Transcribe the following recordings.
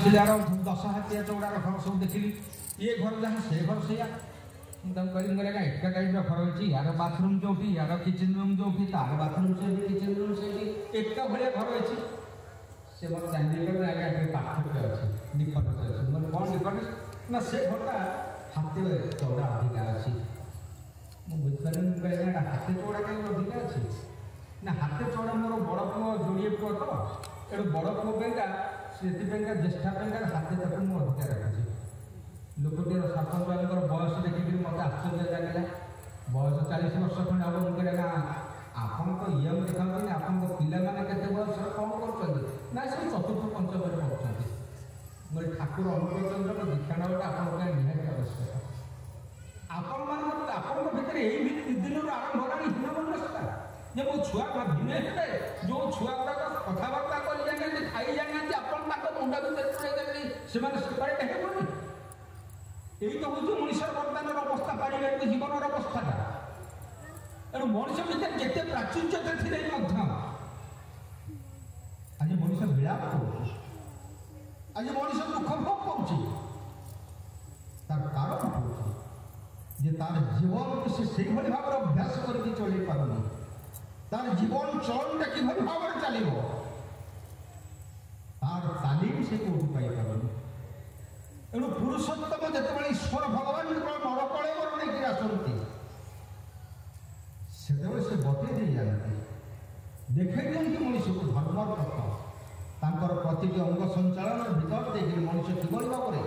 ମସିଲାର 10 ହାତିଆ ଚଉଡ଼ାର ଘର ସବୁ ଦେଖିଲି। ଏ ଘର ଯାହା ସେ ଘର ସେଇଆ। ମୁଁ ତାଙ୍କୁ କହିଲି ଏକା ଟାଇପ୍ର ଘର ଅଛି, ୟାର ବାଥରୁମ୍ ଯୋଉଠି, ୟାର କିଚେନ୍ ରୁମ୍ ଯୋଉଠି, ତାର ବାଥରୁମ୍ ସେଇଠି, କିଚେନ୍ ରୁମ୍ ସେଇଠି, ଏକା ଭଳିଆ ଘର ଅଛି। ସେ ମୋତେ ଜାଣିଲେ କହିଲେ ଆଜ୍ଞା ଟିକେ ପାର୍ଥକ୍ୟ ଅଛି, ଡିଫରେନ୍ସ ଅଛି। ମାନେ କ'ଣ ଡିଫରେନ୍ସ ନା ସେ ଘରଟା ହାତେ ଚଉଡ଼ା ଅଧିକା ଅଛି। ମୁଁ ବୁଝିପାରିଲି, ମୁଁ କହିଲି ଆଜ୍ଞା ହାତେ ଚଉଡ଼ା କାହିଁକି ଅଧିକା ଅଛି? ନା ହାତେ ଚଉଡ଼ା ମୋର ବଡ଼ ପୁଅ ଯୋଡ଼ିଏ ପୁଅ ତ, ତେଣୁ ବଡ଼ ପୁଅ ପାଇଁକା ସେଥିପାଇଁକା ଜ୍ୟେଷ୍ଠ ପାଇଁକା ହାତେ ତାକୁ ମୁଁ ଅଧିକା ରଖିଛି। ଲୋକଟିର ସରପଞ୍ଚଙ୍କର ବୟସ ଦେଖିକିରି ମୋତେ ଆଶ୍ଚର୍ଯ୍ୟ ଲାଗିଲା। ବୟସ 40 ବର୍ଷ ଖଣ୍ଡେ ହେବ। ମୁଁ କହିଲି ଆପଣ ତ ୟଙ୍ଗ ଦେଖାଉଛନ୍ତି, ଆପଣଙ୍କ ପିଲାମାନେ କେତେ ବୟସରେ କ'ଣ କରୁଛନ୍ତି? ନା ସେ 4ର୍ଥ 5ମରେ ପଢ଼ୁଛନ୍ତି। ମୁଁ କହିଲି ଠାକୁର ଅନୁକୂଳଚନ୍ଦ୍ରଙ୍କ ଦୀକ୍ଷା ନେବାଟା ଆପଣଙ୍କ ପାଇଁ ନିହାତି ଆବଶ୍ୟକ। ଆପଣଙ୍କ ଭିତରେ ଏଇ ଦିନରୁ ଆରମ୍ଭ ହେଲାଣି ହୀନମନସ୍କତା ଯେ ମୋ ଛୁଆ ଭିନ୍ନ ହେବେ। ଯେଉଁ ଛୁଆ ଗୁଡ଼ାକ କଥାବାର୍ତ୍ତା କରି ଜାଣିନାହାନ୍ତି, ଖାଇ ଜାଣିନାହାନ୍ତି, ଆପଣ ତାଙ୍କ ମୁଣ୍ଡ ଭିତରେ ପୁରେଇ ଦେବେ, ସେମାନେ ସେପାରେଟ୍ ହେବନି। ଏଇ ତ ହେଉଛି ମଣିଷର ବର୍ତ୍ତମାନର ଅବସ୍ଥା, ପାରିବାରିକ ଜୀବନର ଅବସ୍ଥାଟା। ତେଣୁ ମଣିଷ ଭିତରେ ଯେତେ ପ୍ରାଚୁର୍ଯ୍ୟତା ଥିଲେ ମଧ୍ୟ ଆଜି ମଣିଷ ବିଳାପ କରୁଛି, ଆଜି ମଣିଷ ଦୁଃଖ ଭୋଗ କରୁଛି। ତାର କାରଣ ହେଉଛି ଯେ ତାର ଜୀବନକୁ ସେ ସେଇଭଳି ଭାବରେ ଅଭ୍ୟାସ କରିକି ଚଳେଇ ପାରୁନି। ତାର ଜୀବନ ଚଳନଟା କିଭଳି ଭାବରେ ଚାଲିବ ତାର ତାଲିମ ସେ କୋଉଠି ପାଇପାରୁନି। ତେଣୁ ପୁରୁଷୋତ୍ତମ ଯେତେବେଳେ ଈଶ୍ୱର ଭଗବାନ ନରକଳେବର ନେଇକି ଆସନ୍ତି, ସେତେବେଳେ ସେ ବତେଇ ଦେଇ ଯାଆନ୍ତି, ଦେଖାଇ ଦିଅନ୍ତି ମଣିଷକୁ ଧର୍ମର ପଥ। ତାଙ୍କର ପ୍ରତିଟି ଅଙ୍ଗ ସଞ୍ଚାଳନ ଭିତରେ ଦେଇକି ମଣିଷ କିଭଳି ଭାବରେ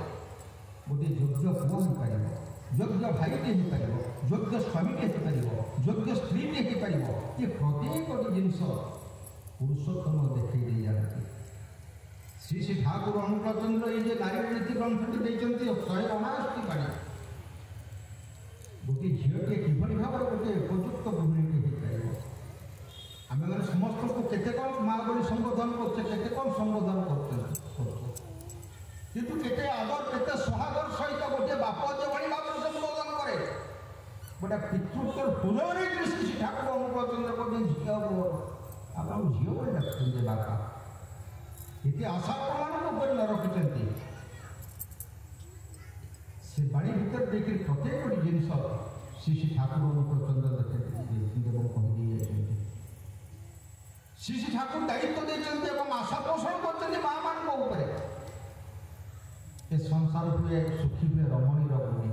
ଗୋଟିଏ ଯୋଗ୍ୟ ପୁଅ ହୋଇପାରିବ, ଯୋଗ୍ୟ ଭାଇଟେ ହେଇପାରିବ, ଯୋଗ୍ୟ ସ୍ୱାମୀଟେ ହେଇପାରିବ, ଯୋଗ୍ୟ ସ୍ତ୍ରୀଟେ ହେଇପାରିବ, ଏ ପ୍ରତ୍ୟେକଟି ଜିନିଷ ପୁରୁଷୋତ୍ତମ ଦେଖାଇ ଦେଇ ଯାଆନ୍ତି। ଶ୍ରୀ ଶ୍ରୀ ଠାକୁର ଅନୁକୂଳଚନ୍ଦ୍ର ଏଇ ଯେ ନାରୀ ନୀତି ଗ୍ରନ୍ଥଟି ଦେଇଛନ୍ତି 179ଟି ବାଣୀ। ଗୋଟିଏ ଝିଅଟିଏ କିଭଳି ଭାବରେ ଗୋଟିଏ ଉପଯୁକ୍ତ ଗୃହିଣୀଟି ହେଇପାରିବ। ଆମେମାନେ ସମସ୍ତଙ୍କୁ କେତେ କ'ଣ ମା ବୋଲି ସମ୍ବୋଧନ କରୁଛେ, କେତେ କ'ଣ ସମ୍ବୋଧନ କରୁଛେ, କିନ୍ତୁ କେତେ ଆଦର କେତେ ସହାଦର ସହିତ ଗୋଟିଏ ବାପ ଯେଭଳି ଭାବରେ ସମ୍ବୋଧନ କରେ, ଗୋଟେ ପିତୃତ୍ୱର ଫୁଲ ନେଇକି ଶ୍ରୀ ଠାକୁର ଅନୁକୂଳଚନ୍ଦ୍ର କହୁଛନ୍ତି ଝିଅ ଆପଣ ଝିଅ ବୋଲି ଡାକୁଛନ୍ତି ବାପା। ଏତେ ଆଶା ପ୍ରମାଣକୁ ଉପରେ ନ ରଖିଛନ୍ତି। ସେ ବାଣୀ ଭିତରେ ଦେଖିକି ପ୍ରତ୍ୟେକଟି ଜିନିଷ ଶ୍ରୀ ଶ୍ରୀ ଠାକୁର ଅନୁକୂଳଚନ୍ଦ୍ର ଦେଖିଛନ୍ତି ଏବଂ କହିଦେଇ ଯାଇଛନ୍ତି। ଶ୍ରୀ ଶ୍ରୀ ଠାକୁର ଦାୟିତ୍ୱ ଦେଇଛନ୍ତି ଏବଂ ଆଶା ପୋଷଣ କରିଛନ୍ତି ମା ମାନଙ୍କ ଉପରେ। ଏ ସଂସାର ହୁଏ ସୁଖୀ ହୁଏ ରମଣୀର ଭୂମି,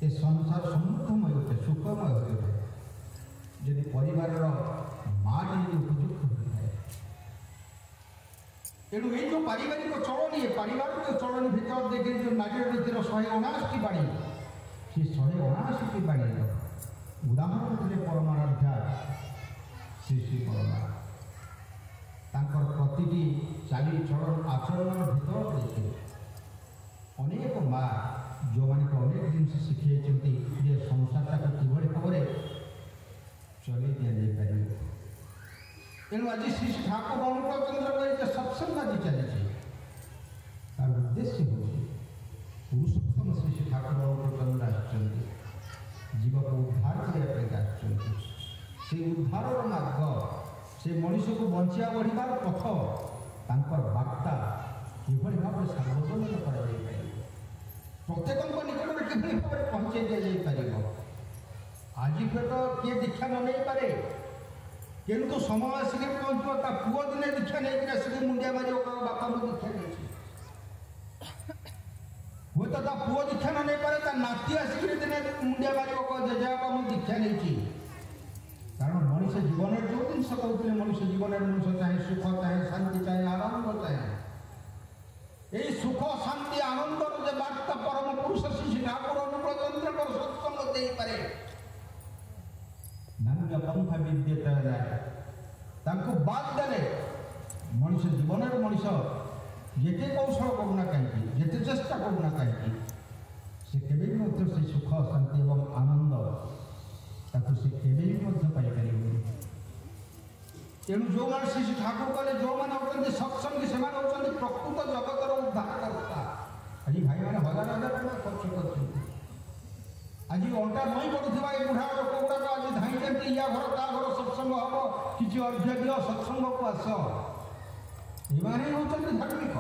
ଏ ସଂସାର ସମୃଦ୍ଧମୟ ହୁଏ, ସୁଖମୟ ହୁଏ ଯଦି ପରିବାରର ମାଟି ଯଦି ଉପଯୁକ୍ତ ହୋଇଥାଏ। ତେଣୁ ଏଇ ଯେଉଁ ପାରିବାରିକ ଚଳନୀ, ଏ ପାରିବାରିକ ଚଳନୀ ଭିତରେ ଦେଖି ଯେଉଁ ନାରୀର ନୀତିର 179ଟି ବାଣୀ, ସେ 179ଟି ବାଣୀର ଉଦାହରଣ ଥିଲେ ପରମାରାଧ୍ୟା ଶ୍ରୀ ଶ୍ରୀ ପରମା। ତାଙ୍କର ପ୍ରତିଟି ଚାଲିଚଳନ ଆଚରଣର ଭିତରେ ଦେଇଥିଲେ ଅନେକ ମା ଯେଉଁମାନଙ୍କୁ ଅନେକ ଜିନିଷ ଶିଖାଇଛନ୍ତି ଯେ ସଂସାରଟାକୁ କିଭଳି ଭାବରେ ଚଲେଇ ଦିଆଯାଇପାରିବ। ତେଣୁ ଆଜି ଶ୍ରୀ ଶ୍ରୀ ଠାକୁର ଅନୁକୂଳଚନ୍ଦ୍ରଙ୍କ ଯେ ସତ୍ସଙ୍ଗ ଆଜି ଚାଲିଛି, ତାର ଉଦ୍ଦେଶ୍ୟ ହେଉଛି ପୁରୁଷୋତ୍ତମ ଶ୍ରୀ ଶ୍ରୀ ଠାକୁର ଅନୁକୂଳଚନ୍ଦ୍ର ଆସିଛନ୍ତି, ଜୀବକୁ ଉଦ୍ଧାର କରିବା ପାଇଁ ଆସିଛନ୍ତି। ସେ ଉଦ୍ଧାରର ମାର୍ଗ, ସେ ମଣିଷକୁ ବଞ୍ଚିବା ବଢ଼ିବାର ପଥ, ତାଙ୍କର ବାର୍ତ୍ତା କିଭଳି ଭାବରେ ସାର୍ବଜନୀନ କରାଯାଇପାରିବ, ପ୍ରତ୍ୟେକଙ୍କ ନିକଟରେ କିଭଳି ଭାବରେ ପହଞ୍ଚାଇ ଦିଆଯାଇପାରିବ। ଆଜି ହୁଏତ କିଏ ଦୀକ୍ଷା ନ ନେଇପାରେ, କିନ୍ତୁ ସମୟ ଆସିକି ପହଞ୍ଚିବ ତା ପୁଅ ଦିନେ ଦୀକ୍ଷା ନେଇକି ଆସିକି ମୁଣ୍ଡିଆ ମାରିବ ବାପା ମୁଁ ଦୀକ୍ଷା ନେଇଛି। ହୁଏତ ତା ପୁଅ ଦୀକ୍ଷା ନ ନେଇପାରେ, ତା ନାତି ଆସିକି ଦିନେ ମୁଣ୍ଡିଆ ମାରିବ ଜେଜେବାପା ମୁଁ ଦୀକ୍ଷା ନେଇଛି। କାରଣ ମଣିଷ ଜୀବନରେ ଯେଉଁ ଜିନିଷ କହୁଥିଲେ, ମଣିଷ ଜୀବନରେ ମଣିଷ ଚାହେଁ ସୁଖ, ଚାହେଁ ଶାନ୍ତି, ଚାହେଁ ଆନନ୍ଦ ଚାହେଁ। এই সুখ শান্তি আনন্দর যে বার্তা পরম পুরুষ শ্রী ঠাকুর অনুকূলচন্দ্রଙ୍କର সৎসঙ্গ ଦେଇପାରେ। ନାନ୍ୟ ପନ୍ଥା ବିଦ୍ୟେତା ନାହିଁ, ତାଙ୍କୁ ବାଦ ଦେଲେ ମଣିଷ ଜୀବନରେ ମଣିଷ ଯେତେ କୌଶଳ କରୁନା କାହିଁକି, ଯେତେ ଚେଷ୍ଟା କରୁନା କାହିଁକି, ସେ କେବେ ବି ମଧ୍ୟ ସେ ସୁଖ ଶାନ୍ତି ଏବଂ ଆନନ୍ଦ ତାକୁ ସେ କେବେ ବି ମଧ୍ୟ ପାଇପାରିବନି। ତେଣୁ ଯେଉଁମାନେ ଶ୍ରୀ ଠାକୁର କହିଲେ ଯେଉଁମାନେ ହେଉଛନ୍ତି ସତ୍ସଙ୍ଗୀ, ସେମାନେ ହେଉଛନ୍ତି ପ୍ରକୃତ ଜଗତର ଉଦ୍ଧାରକର୍ତ୍ତା। ଆଜି ଭାଇମାନେ ହଜାର ହଜାର ଟଙ୍କା ଖର୍ଚ୍ଚ କରିଛନ୍ତି। ଆଜି ଅଣ୍ଟା ନଇଁ ପଡ଼ୁଥିବା ଏ ବୁଢ଼ା ଲୋକ ଗୁଡ଼ାକ ଆଜି ଧାଇଁଛନ୍ତି, ୟା ଘର ତା ଘର ସତ୍ସଙ୍ଗ ହେବ, କିଛି ଅର୍ଘ୍ୟ ଦିଅ ସତ୍ସଙ୍ଗକୁ ଆସ। ଏମାନେ ହେଉଛନ୍ତି ଧାର୍ମିକ।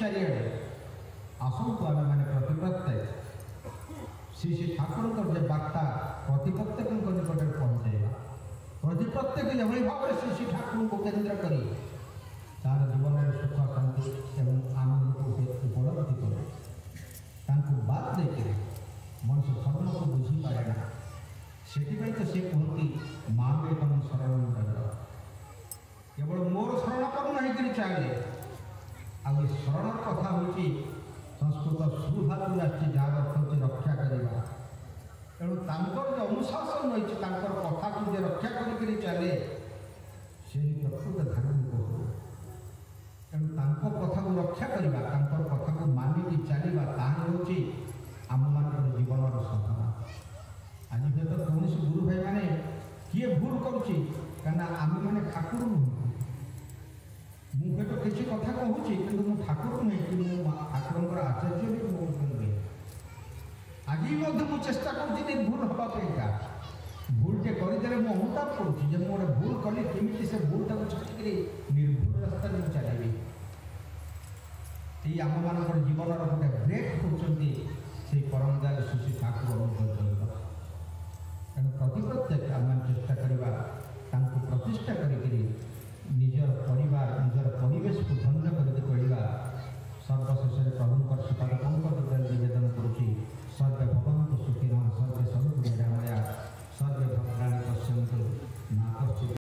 ଚାରିଆଡ଼େ ଆସନ୍ତୁ ଆମେ ମାନେ ପ୍ରତି ପ୍ରତ୍ୟେକ ଶ୍ରୀ ଶ୍ରୀ ଠାକୁରଙ୍କର ଯେ ବାର୍ତ୍ତା ପ୍ରତି ପ୍ରତ୍ୟେକଙ୍କ ନିକଟରେ ପହଞ୍ଚାଇବା, ପ୍ରତି ପ୍ରତ୍ୟେକ ଯେଭଳି ଭାବରେ ଶ୍ରୀ ଶ୍ରୀ ଠାକୁରଙ୍କୁ କେନ୍ଦ୍ର କରି ତାର ଜୀବନରେ ସୁଖ ଶାନ୍ତି ଏବଂ ଆନନ୍ଦକୁ ଉପଲବ୍ଧି କରେ। ତାଙ୍କୁ ବାଦ ଦେଇକରି ମଣିଷ ଧର୍ମକୁ ବୁଝିପାରେ ନା। ସେଥିପାଇଁ ତ ସେ କୁହନ୍ତି ମାମେକଂ ଶରଣଂ ବ୍ରଜ, କେବଳ ମୋର ଶରଣାପନ୍ନ ହେଇକରି ଚାଲେ। ଆଉ ଏ ଶରଣର କଥା ହେଉଛି ସଂସ୍କୃତ ସୁଧାତୁରୁ ଆସିଛି, ଯାହାର ଅର୍ଥ ହେଉଛି ରକ୍ଷା କରିବା। ତେଣୁ ତାଙ୍କର ଯେ ଅନୁଶାସନ ରହିଛି, ତାଙ୍କର କଥାକୁ ଯେ ରକ୍ଷା କରିକରି ଚାଲେ, ସେହି ପ୍ରକୃତ ଧାର୍ମିକ ହୁଏ। ତେଣୁ ତାଙ୍କ କଥାକୁ ରକ୍ଷା କରିବା, ତାଙ୍କର କଥାକୁ ମାନିକି ଚାଲିବା, ତାହା ହେଉଛି ଆମମାନଙ୍କର ଜୀବନର ସାଧନା। ଆଜି ହୁଏତ କୌଣସି ଗୁରୁ ଭାଇମାନେ କିଏ ଭୁଲ କରୁଛି, କାହିଁକିନା ଆମେମାନେ ଠାକୁର ନୁହଁ। ମୁଁ ହୁଏତ କିଛି କଥା କହୁଛି, କିନ୍ତୁ ମୁଁ ଠାକୁର ନୁହେଁ କି ମୁଁ ଠାକୁରଙ୍କର ଆଚାର୍ଯ୍ୟ ବି ମୁଁ ନୁହେଁ। ଆଜି ମଧ୍ୟ ମୁଁ ଚେଷ୍ଟା କରୁଛି ନିର୍ଭୁଲ ହେବା ପାଇଁକା। ଭୁଲଟେ କରିଦେଲେ ମୁଁ ଅନୁତାପ କରୁଛି ଯେ ମୁଁ ଗୋଟେ ଭୁଲ କଲି, କେମିତି ସେ ଭୁଲଟାକୁ ଛାଡ଼ିକରି ନିର୍ଭୁଲ ରାସ୍ତାରେ ମୁଁ ଚାଲିବି। ଏଇ ଆମମାନଙ୍କର ଜୀବନର ଗୋଟେ ବ୍ରେକ୍ ହେଉଛନ୍ତି ସେଇ ପରମଦାରେ ଶ୍ରୀ ଠାକୁର ଅନୁଭବ। ତେଣୁ ପ୍ରତି ପ୍ରତ୍ୟେକ ଆମେ ଚେଷ୍ଟା କରିବା ତାଙ୍କୁ ପ୍ରତିଷ୍ଠା କରିକିରି ନିଜର